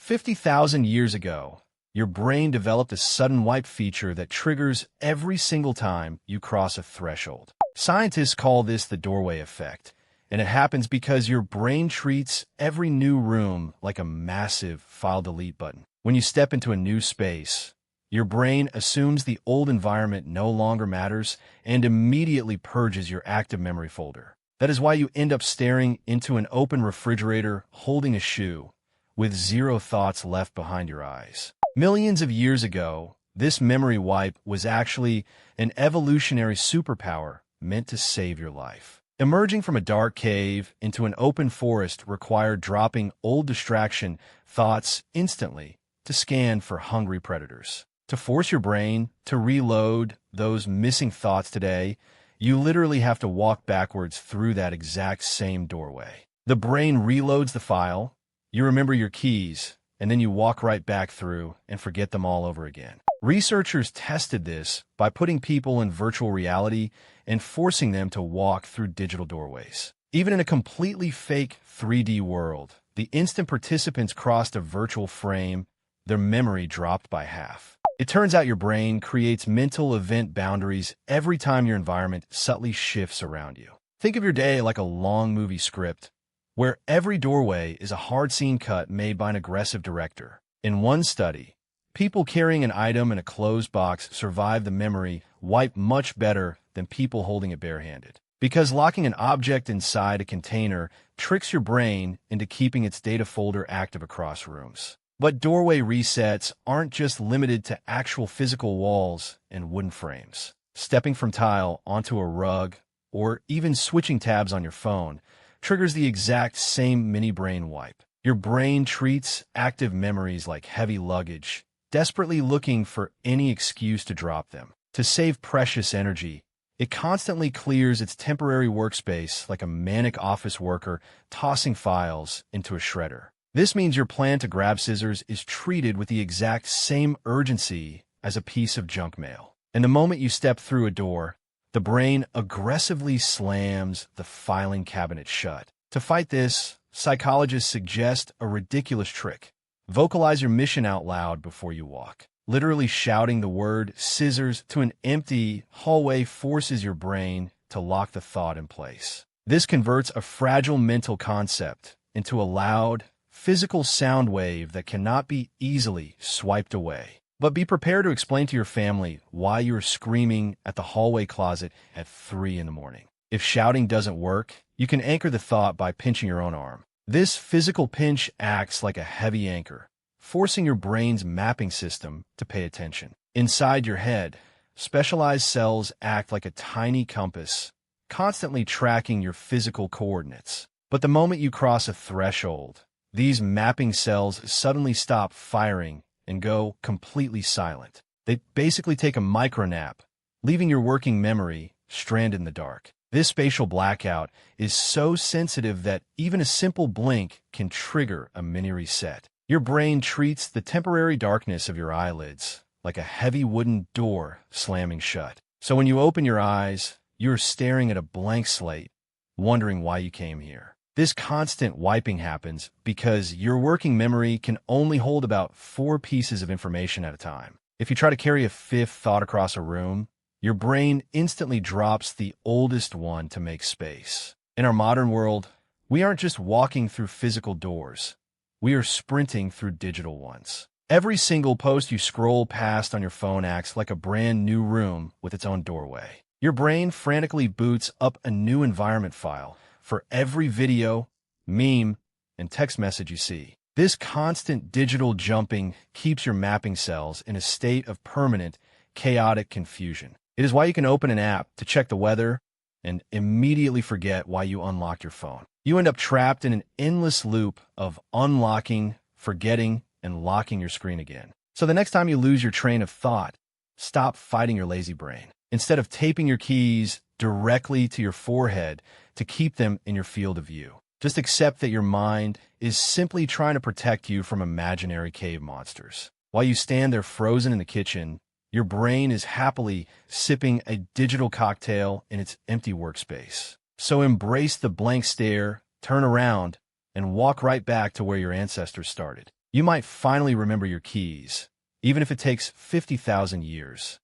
50,000 years ago, your brain developed a sudden wipe feature that triggers every single time you cross a threshold. Scientists call this the doorway effect, and it happens because your brain treats every new room like a massive file delete button. When you step into a new space, your brain assumes the old environment no longer matters and immediately purges your active memory folder. That is why you end up staring into an open refrigerator holding a shoe, with zero thoughts left behind your eyes. Millions of years ago, this memory wipe was actually an evolutionary superpower meant to save your life. Emerging from a dark cave into an open forest required dropping old distraction thoughts instantly to scan for hungry predators. To force your brain to reload those missing thoughts today, you literally have to walk backwards through that exact same doorway. The brain reloads the file, you remember your keys, and then you walk right back through and forget them all over again. Researchers tested this by putting people in virtual reality and forcing them to walk through digital doorways. Even in a completely fake 3D world, the instant participants crossed a virtual frame, their memory dropped by half. It turns out your brain creates mental event boundaries every time your environment subtly shifts around you. Think of your day like a long movie script, where every doorway is a hard scene cut made by an aggressive director. In one study, people carrying an item in a closed box survive the memory wipe much better than people holding it barehanded. Because locking an object inside a container tricks your brain into keeping its data folder active across rooms. But doorway resets aren't just limited to actual physical walls and wooden frames. Stepping from tile onto a rug, or even switching tabs on your phone, triggers the exact same mini-brain wipe. Your brain treats active memories like heavy luggage, desperately looking for any excuse to drop them. To save precious energy, it constantly clears its temporary workspace like a manic office worker tossing files into a shredder. This means your plan to grab scissors is treated with the exact same urgency as a piece of junk mail. And the moment you step through a door, the brain aggressively slams the filing cabinet shut. To fight this, psychologists suggest a ridiculous trick. Vocalize your mission out loud before you walk. Literally shouting the word scissors to an empty hallway forces your brain to lock the thought in place. This converts a fragile mental concept into a loud, physical sound wave that cannot be easily swiped away. But be prepared to explain to your family why you're screaming at the hallway closet at 3 in the morning. If shouting doesn't work, you can anchor the thought by pinching your own arm. This physical pinch acts like a heavy anchor, forcing your brain's mapping system to pay attention. Inside your head, specialized cells act like a tiny compass, constantly tracking your physical coordinates. But the moment you cross a threshold, these mapping cells suddenly stop firing and go completely silent. They basically take a micro nap, leaving your working memory stranded in the dark. This spatial blackout is so sensitive that even a simple blink can trigger a mini reset. Your brain treats the temporary darkness of your eyelids like a heavy wooden door slamming shut. So when you open your eyes, you're staring at a blank slate, wondering why you came here. This constant wiping happens because your working memory can only hold about 4 pieces of information at a time. If you try to carry a 5th thought across a room, your brain instantly drops the oldest one to make space. In our modern world, we aren't just walking through physical doors. We are sprinting through digital ones. Every single post you scroll past on your phone acts like a brand new room with its own doorway. Your brain frantically boots up a new environment file for every video, meme, and text message you see. This constant digital jumping keeps your mapping cells in a state of permanent, chaotic confusion. It is why you can open an app to check the weather and immediately forget why you unlocked your phone. You end up trapped in an endless loop of unlocking, forgetting, and locking your screen again. So the next time you lose your train of thought, stop fighting your lazy brain. Instead of taping your keys directly to your forehead to keep them in your field of view, just accept that your mind is simply trying to protect you from imaginary cave monsters. While you stand there frozen in the kitchen, your brain is happily sipping a digital cocktail in its empty workspace. So embrace the blank stare, turn around, and walk right back to where your ancestors started. You might finally remember your keys, even if it takes 50,000 years.